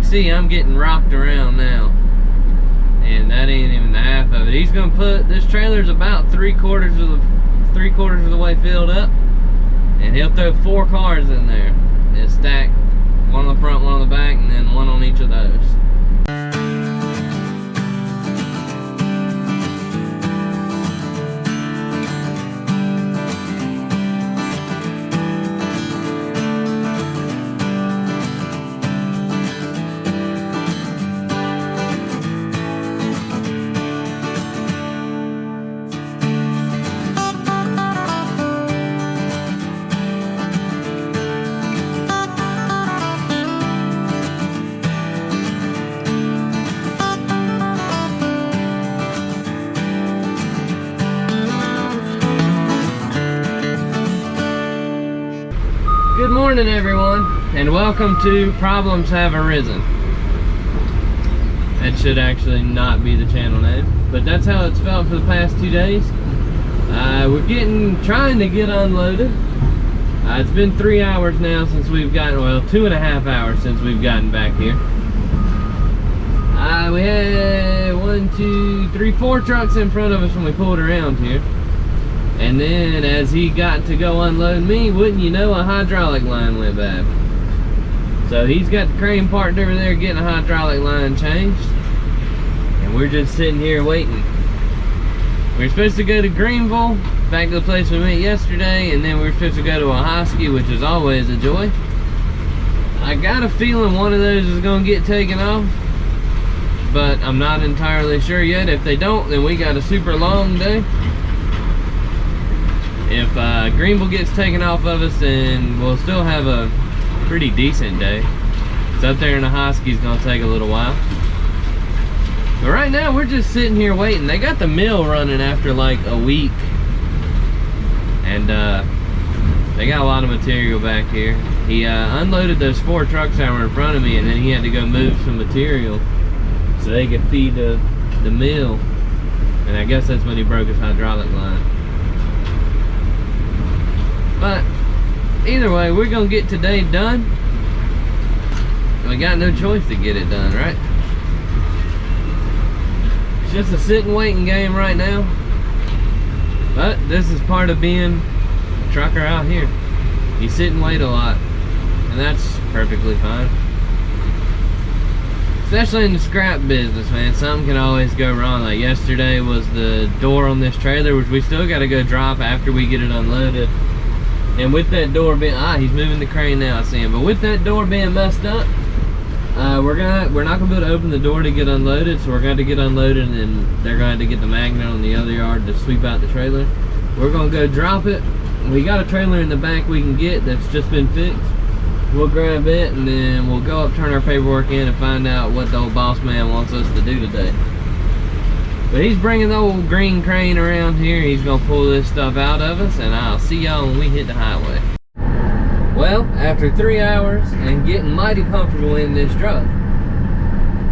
see, I'm getting rocked around now. And that ain't even the half of it. He's gonna put, this trailer's about three quarters of the way filled up. And he'll throw 4 cars in there. And stack one on the front, one on the back, and then one on each of those. Good morning, everyone, and welcome to Problems Have Arisen. That should actually not be the channel name, but that's how it's spelled for the past 2 days. We're trying to get unloaded. It's been 3 hours now since we've gotten, well, 2.5 hours since we've gotten back here. We had 1, 2, 3, 4 trucks in front of us when we pulled around here. And then as he got to go unload me, wouldn't you know, a hydraulic line went bad. So he's got the crane parked over there getting a hydraulic line changed. And we're just sitting here waiting. We were supposed to go to Greenville, back to the place we went yesterday, and then we were supposed to go to Ahoskie, which is always a joy. I got a feeling one of those is going to get taken off, but I'm not entirely sure yet. If they don't, then we got a super long day. If Greenville gets taken off of us, then we'll still have a pretty decent day. So up there in Ahoskie is going to take a little while. But right now we're just sitting here waiting. They got the mill running after like a week. And they got a lot of material back here. He unloaded those 4 trucks that were in front of me, and then he had to go move some material so they could feed the mill. And I guess that's when he broke his hydraulic line. But either way, we're gonna get today done. We got no choice to get it done, right? It's just a sit and waiting game right now. But this is part of being a trucker out here. You sit and wait a lot, and that's perfectly fine. Especially in the scrap business, man. Something can always go wrong. Like yesterday was the door on this trailer, which we still gotta go drop after we get it unloaded. And with that door being, he's moving the crane now, I see him. But with that door being messed up, we're not gonna be able to open the door to get unloaded. So we're gonna have to get unloaded, and then they're gonna have to get the magnet on the other yard to sweep out the trailer. We're gonna go drop it. We got a trailer in the back we can get that's just been fixed. We'll grab it, and then we'll go up, turn our paperwork in, and find out what the old boss man wants us to do today. But he's bringing the old green crane around here. He's gonna pull this stuff out of us, and I'll see y'all when we hit the highway. Well, after 3 hours and getting mighty comfortable in this truck,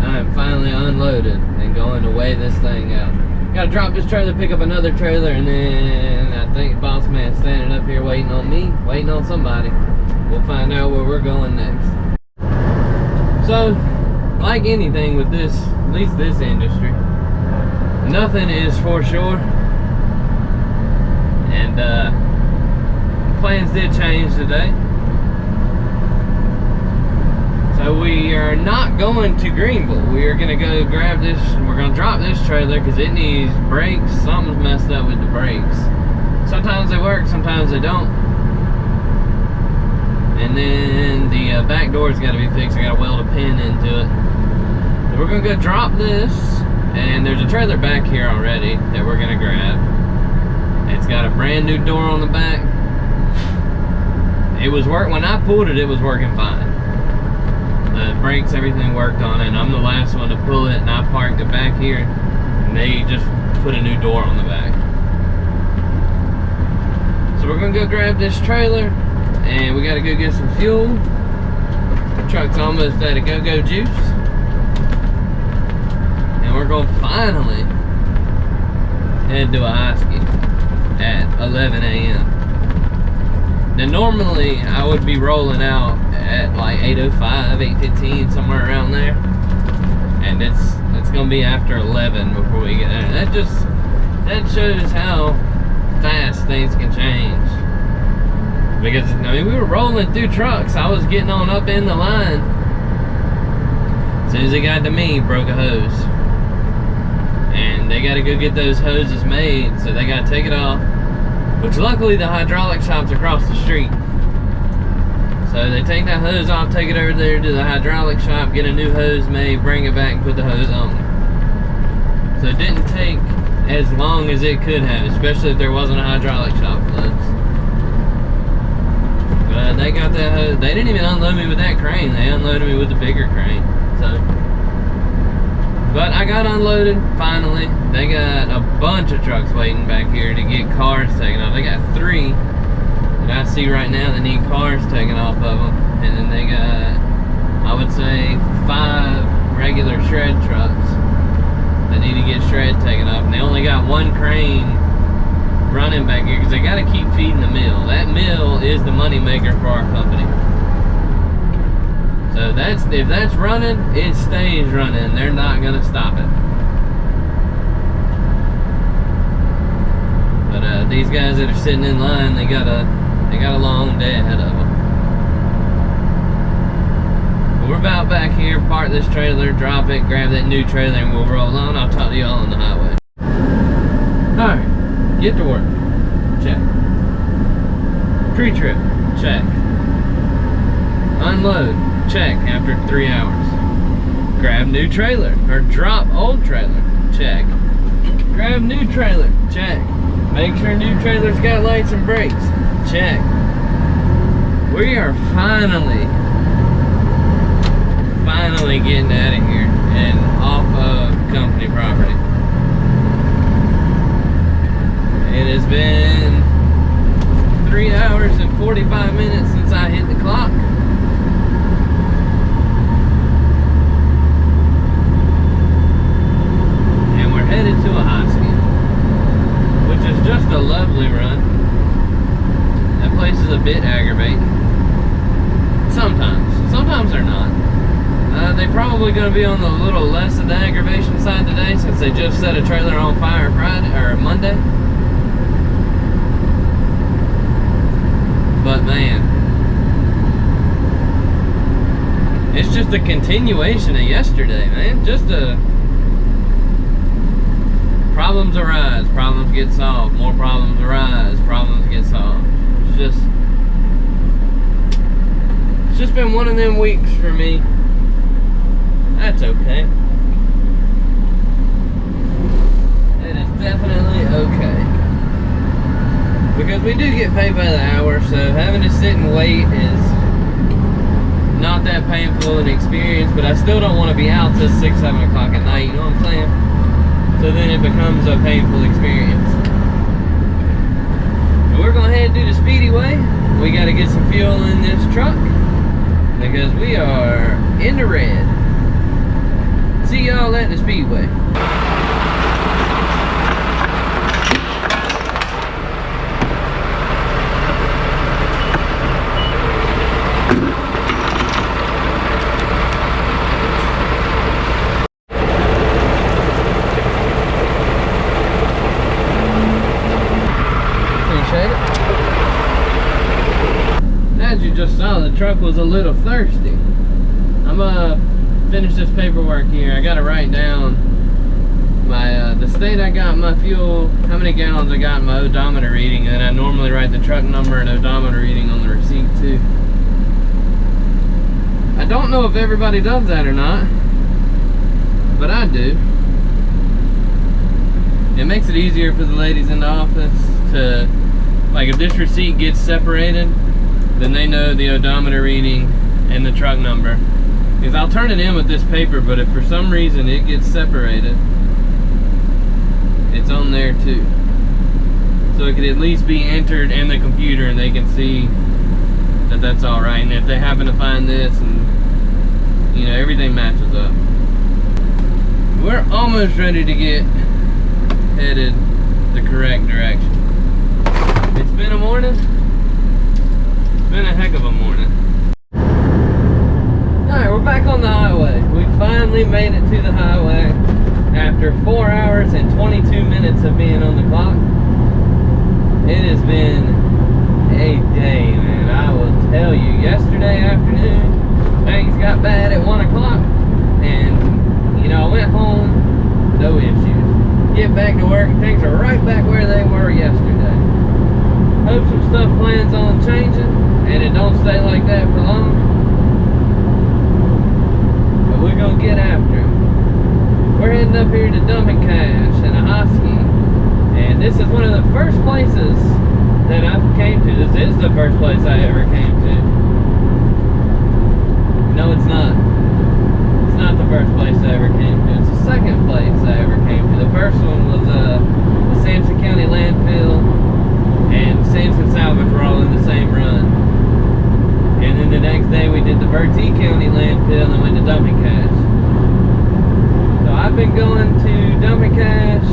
I'm finally unloaded and going to weigh this thing out. Gotta drop this trailer, pick up another trailer, and then I think boss man's standing up here waiting on me, waiting on somebody. We'll find out where we're going next. So, like anything with this, at least this industry, nothing is for sure, and plans did change today. So we are not going to Greenville. We are gonna go grab this, we're gonna drop this trailer because it needs brakes. Something's messed up with the brakes. Sometimes they work, sometimes they don't. And then the back door's gotta be fixed. I gotta weld a pin into it. So we're gonna go drop this. And there's a trailer back here already that we're gonna grab. It's got a brand new door on the back. It was when I pulled it, it was working fine. The brakes, everything worked on it, and I'm the last one to pull it, and I parked it back here, and they just put a new door on the back. So we're gonna go grab this trailer, and we gotta go get some fuel. The truck's almost out of go-go juice. We're going to finally head to Ahoskie at 11 a.m. Now normally I would be rolling out at like 8:05, 8:15, somewhere around there, and it's gonna be after 11 before we get there. That shows how fast things can change. Because I mean, we were rolling through trucks. I was getting on up in the line. As soon as it got to me, broke a hose, and they got to go get those hoses made, so they got to take it off. Which luckily the hydraulic shop's across the street. So they take that hose off, take it over there to the hydraulic shop, get a new hose made, bring it back and put the hose on. So it didn't take as long as it could have, especially if there wasn't a hydraulic shop close. But they got that hose. They didn't even unload me with that crane. They unloaded me with the bigger crane. So, but I got unloaded finally. They got a bunch of trucks waiting back here to get cars taken off. They got 3 that I see right now that need cars taken off of them, and then they got, I would say, 5 regular shred trucks that need to get shred taken off, and they only got 1 crane running back here because they got to keep feeding the mill. That mill is the money maker for our company. So if that's running, it stays running. They're not gonna stop it. But these guys that are sitting in line, they got a long day ahead of them. But we're about back here. Park this trailer, drop it, grab that new trailer, and we'll roll on. I'll talk to y'all on the highway. All right. Get to work. Check. Pre-trip. Check. Unload. Check after 3 hours. Grab new trailer. Or drop old trailer. Check. Grab new trailer. Check. Make sure new trailer's got lights and brakes. Check. We are finally getting out of here and off of company property. It has been 3 hours and 45 minutes since I hit the clock. And we're headed to Ahoskie, which is just a lovely run. That place is a bit aggravating. Sometimes they're not. They're probably going to be on the little less of the aggravation side today since they just set a trailer on fire Friday or Monday. But man, it's just a continuation of yesterday, man. Just problems arise, problems get solved, more problems arise, problems get solved. It's just been one of them weeks for me. That's okay. It is definitely okay. Because we do get paid by the hour, so having to sit and wait is not that painful an experience, but I still don't want to be out till 6, 7 o'clock at night, you know what I'm saying? So then it becomes a painful experience. But we're going to head to the Speedy Way. We got to get some fuel in this truck because we are in the red. See y'all at the Speedway. As you just saw, the truck was a little thirsty. I'm gonna finish this paperwork here. I gotta write down my the state I got my fuel, how many gallons I got in my odometer reading, and I normally write the truck number and odometer reading on the receipt too. I don't know if everybody does that or not, but I do. It makes it easier for the ladies in the office to, like, if this receipt gets separated, then they know the odometer reading and the truck number. Because I'll turn it in with this paper, but if for some reason it gets separated, it's on there too. So it could at least be entered in the computer and they can see that that's all right. And if they happen to find this, and you know, everything matches up. We're almost ready to get headed the correct direction. It's been a morning. been a heck of a morning. Alright, we're back on the highway. We finally made it to the highway after 4 hours and 22 minutes of being on the clock. It has been a day, man. I will tell you, yesterday afternoon, things got bad at 1 o'clock, and, you know, I went home, no issues. Get back to work, and things are right back where they were yesterday. Hope some stuff plans on changing, and it don't stay like that for long. But we're gonna get after it. We're heading up here to Dumping Cache in Ahoskie, and this is one of the first places that I came to. This is the first place I ever came to. No, it's not. It's not the first place I ever came to. It's the second place I ever came to. The first one was the Sampson County landfill and Sampson Salvage were all in the same run. And then the next day we did the Bertie County landfill and went to Dumping Cache. So I've been going to Dumping Cache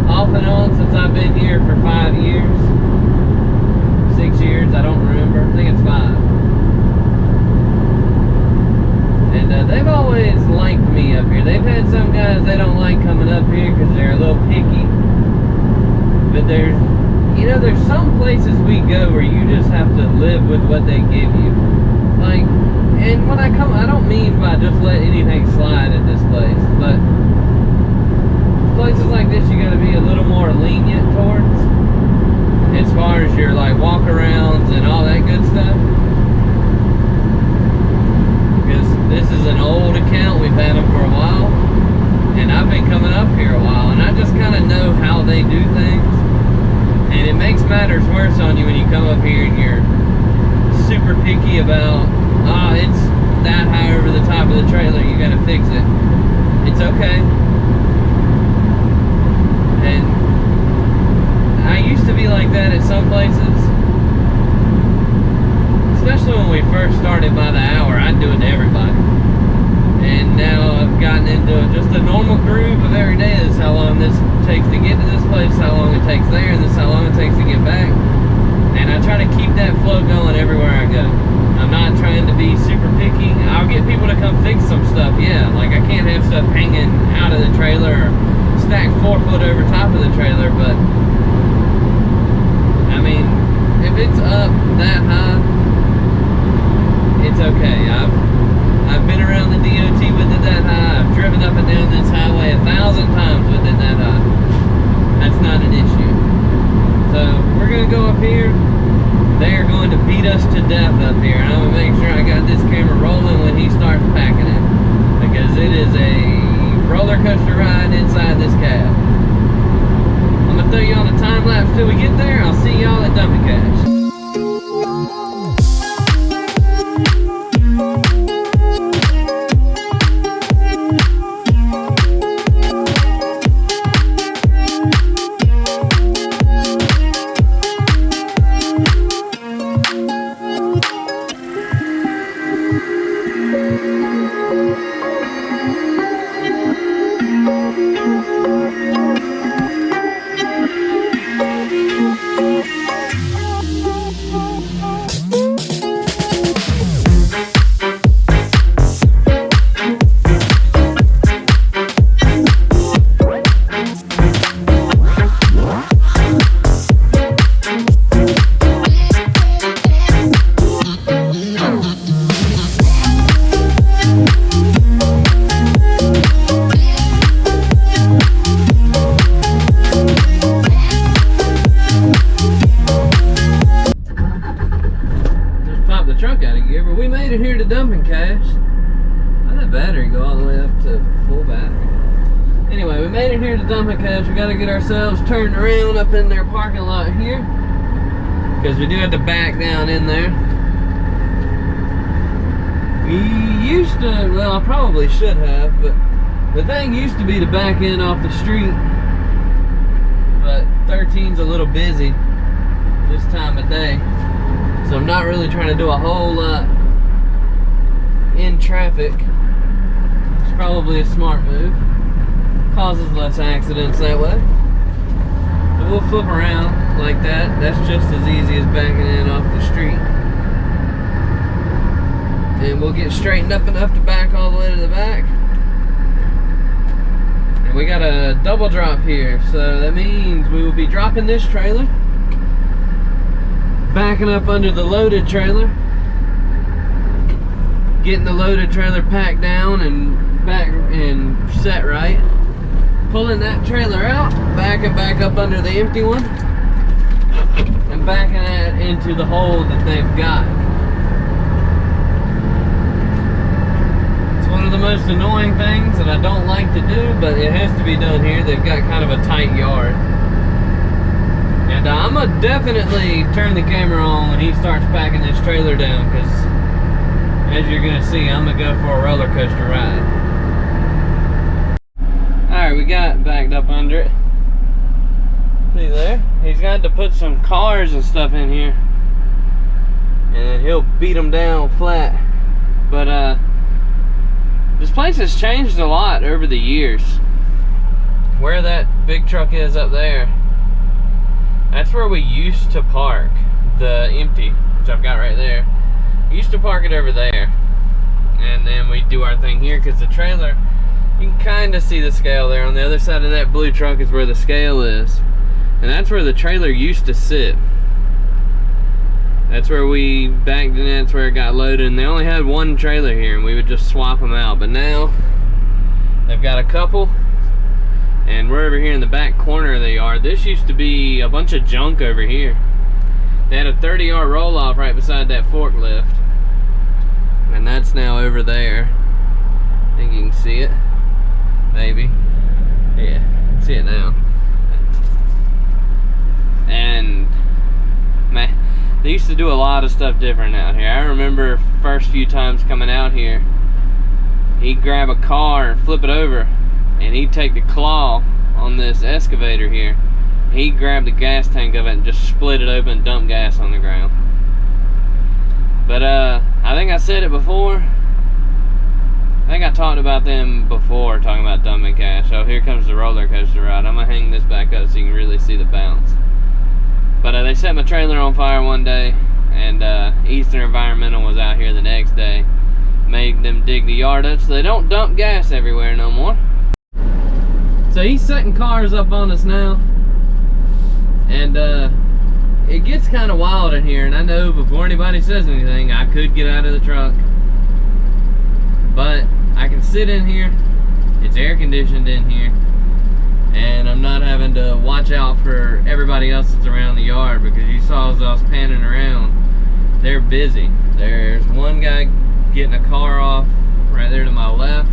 off and on since I've been here for 5 years. 6 years, I don't remember. I think it's 5. And they've always liked me up here. They've had some guys they don't like coming up here because they're a little picky. But there's, you know, there's some places we go where you just have to live with what they give you. Like, and when I come, I don't mean by just let anything slide at this place, but places like this you gotta be a little more lenient towards, as far as your like walk-arounds and all that good stuff. Because this is an old account, we've had them for a while, and I've been coming up here a while, and I just kind of know how they do things. And it makes matters worse on you when you come up here and you're super picky about, it's that high over the top of the trailer, you gotta fix it. It's okay. And I used to be like that at some places. Especially when we first started by the hour, I'd do it to everybody. And now I've gotten into just a normal groove of every day. This is how long this takes to get to this place, how long it takes there, and this is how long it takes to get back. And I try to keep that flow going everywhere I go. I'm not trying to be super picky. I'll get people to come fix some stuff, yeah. Like I can't have stuff hanging out of the trailer or stacked 4 foot over top of the trailer, but I mean, if it's up that high, it's okay. I've been around the DOT with it that high. I've driven up and down this highway 1,000 times with it that high. That's not an issue. So we're gonna go up here. They are going to beat us to death up here. And I'm gonna make sure I got this camera rolling when he starts packing it, because it is a roller coaster ride inside this cab. I'm gonna throw you on a time lapse till we get there. I'll see y'all at Dumping Cache. Dumping Cache. How'd that battery go all the way up to full battery? Anyway, we made it here to Dumping Cache. We gotta get ourselves turned around up in their parking lot here, because we do have to back down in there. We used to, well, I probably should have, but the thing used to be to back in off the street, but 13's a little busy this time of day, so I'm not really trying to do a whole lot in traffic. It's probably a smart move. Causes less accidents that way. So we'll flip around like that. That's just as easy as backing in off the street. and we'll get straightened up enough to back all the way to the back. And we got a double drop here, so that means we will be dropping this trailer, backing up under the loaded trailer, getting the loaded trailer packed down and back and set right, pulling that trailer out, backing back up under the empty one, and backing that into the hole that they've got. It's one of the most annoying things that I don't like to do, but it has to be done here. They've got kind of a tight yard. And I'm gonna definitely turn the camera on when he starts packing this trailer down, because as you're gonna see, I'm gonna go for a roller coaster ride. Alright, we got backed up under it. See there? He's got to put some cars and stuff in here, and then he'll beat them down flat. But this place has changed a lot over the years. Where that big truck is up there, that's where we used to park the empty, which I've got right there. We used to park it over there, and then we do our thing here, because the trailer, you can kind of see the scale there. On the other side of that blue truck is where the scale is, and that's where the trailer used to sit. That's where we backed in, that's where it got loaded, and they only had one trailer here, and we would just swap them out. But now they've got a couple, and we're over here in the back corner of the yard. This used to be a bunch of junk over here. They had a 30-yard roll-off right beside that forklift, and that's now over there. I think you can see it, maybe. Yeah, you can see it now. And man, they used to do a lot of stuff different out here. I remember first few times coming out here, he'd grab a car and flip it over, and he'd take the claw on this excavator here. He'd grab the gas tank of it and just split it open and dump gas on the ground. But I think I said it before. I think I talked about them before, talking about dumping gas. Oh, here comes the roller coaster ride. I'm gonna hang this back up so you can really see the bounce. But they set my trailer on fire one day, and Eastern Environmental was out here the next day. Made them dig the yard up so they don't dump gas everywhere no more. So he's setting cars up on us now, and it gets kind of wild in here. And I know before anybody says anything, I could get out of the truck, but I can sit in here. It's air conditioned in here, and I'm not having to watch out for everybody else that's around the yard, because you saw as I was panning around, they're busy. There's one guy getting a car off right there to my left.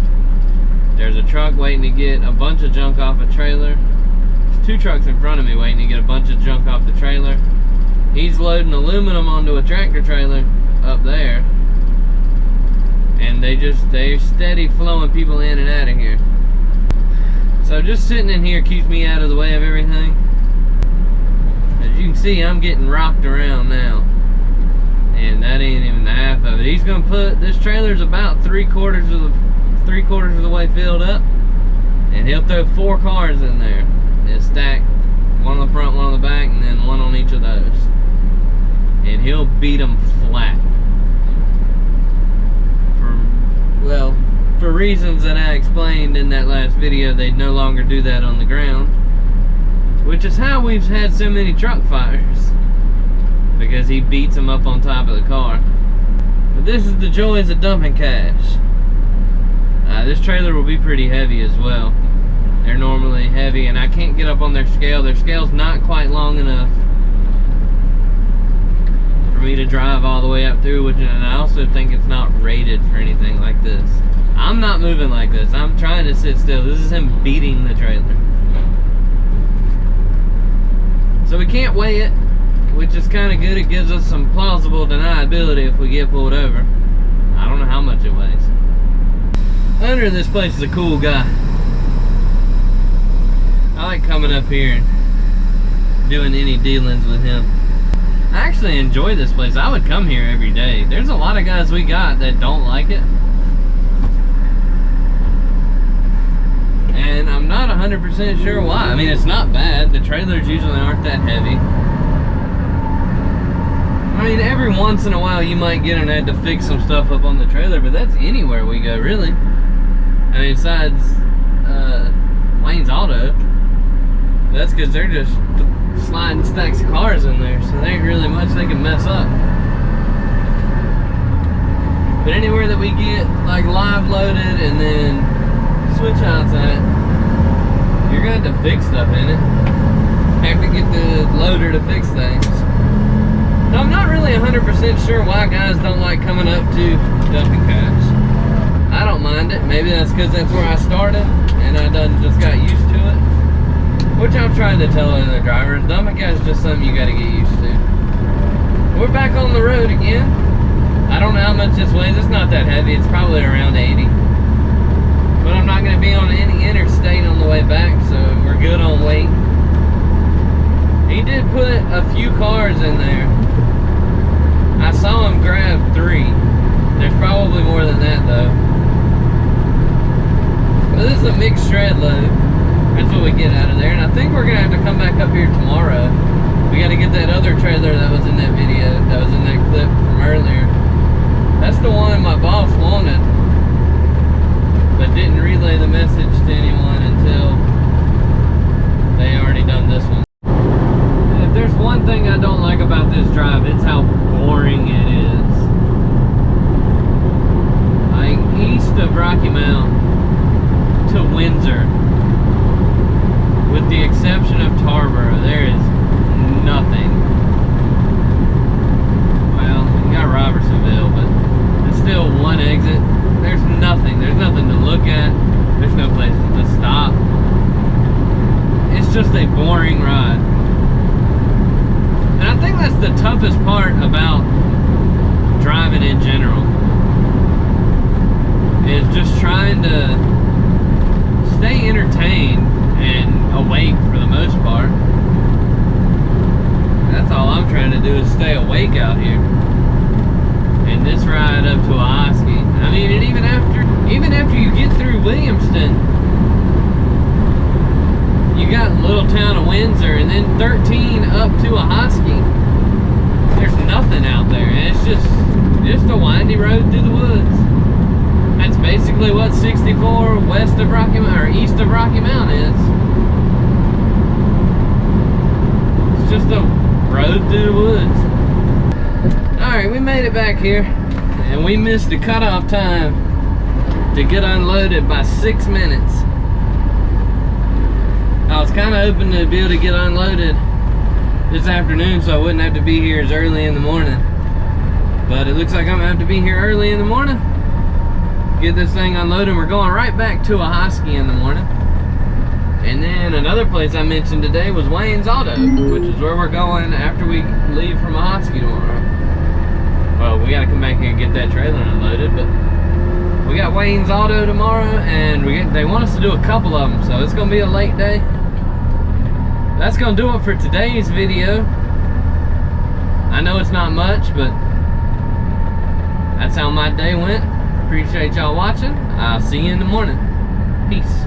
There's a truck waiting to get a bunch of junk off a trailer. There's two trucks in front of me waiting to get a bunch of junk off the trailer. He's loading aluminum onto a tractor trailer up there, and they're steady flowing people in and out of here. So just sitting in here keeps me out of the way of everything. As you can see, I'm getting rocked around now, and that ain't even the half of it. He's gonna put, this trailer's about three quarters of the way filled up, and he'll throw 4 cars in there. They'll stack one on the front, one on the back, and then one on each of those, and he'll beat them flat. For reasons that I explained in that last video, they'd no longer do that on the ground, which is how we've had so many truck fires, because he beats them up on top of the car. But this is the joys of dumping cash. This trailer will be pretty heavy as well. They're normally heavy, and I can't get up on their scale. Their scale's not quite long enough for me to drive all the way up through, and I also think it's not rated for anything like this. I'm not moving like this. I'm trying to sit still. This is him beating the trailer. So we can't weigh it, which is kind of good. It gives us some plausible deniability if we get pulled over. I don't know how much it weighs. Owner of this place is a cool guy. I like coming up here and doing any dealings with him. I actually enjoy this place. I would come here every day. There's a lot of guys we got that don't like it, and I'm not 100% sure why. I mean, it's not bad. The trailers usually aren't that heavy. mean, every once in a while you might get an ad to fix some stuff up on the trailer, but that's anywhere we go, really. I mean, besides Wayne's Auto, that's because they're just sliding stacks of cars in there, so there ain't really much they can mess up. But anywhere that we get like live loaded and then switch outs at, you're gonna have to fix stuff in it. Have to get the loader to fix things. So I'm not really 100% sure why guys don't like coming up to dumping pads. I don't mind it. Maybe that's because that's where I started and I done just got used to it. Which I'm trying to tell other drivers, dumping gas is just something you gotta get used to. We're back on the road again. I don't know how much this weighs. It's not that heavy. It's probably around 80. But I'm not gonna be on any interstate on the way back, so we're good on weight. He did put a few cars in there. I saw him grab 3. There's probably more than that though. But this is a mixed shred load. That's what we get out of there. And I think we're gonna have to come back up here tomorrow. We gotta get that other trailer that was in that video, that was in that clip from earlier. That's the one my boss wanted, but didn't relay the message to anyone until they already done this one. If there's one thing I don't like about this drive, it's how boring it is. Like east of Rocky Mount to Windsor, with the exception of Tarboro, there is nothing. Well, you got Robertsonville, but it's still one exit. There's nothing. There's nothing to look at. There's no places to stop. It's just a boring ride. And I think that's the toughest part about driving in general, is just trying to stay entertained and awake for the most part. That's all I'm trying to do, is stay awake out here. And this ride up to Ahoskie, I mean, and even after you get through Williamston, you got little town of Windsor, and then 13 up to Ahoskie. There's nothing out there. It's just a windy road through the woods. That's basically what 64 west of Rocky Mount, or east of Rocky Mount is. It's just a road through the woods. Alright, we made it back here, and we missed the cutoff time to get unloaded by 6 minutes. I was kind of hoping to be able to get unloaded this afternoon so I wouldn't have to be here as early in the morning. But it looks like I'm going to have to be here early in the morning, get this thing unloaded. We're going right back to Ahoskie in the morning. And then another place I mentioned today was Wayne's Auto, which is where we're going after we leave from Ahoskie tomorrow. Well, we got to come back here and get that trailer unloaded, but we got Wayne's Auto tomorrow, and they want us to do a couple of them, so it's going to be a late day. That's going to do it for today's video. I know it's not much, but that's how my day went. Appreciate y'all watching. I'll see you in the morning. Peace.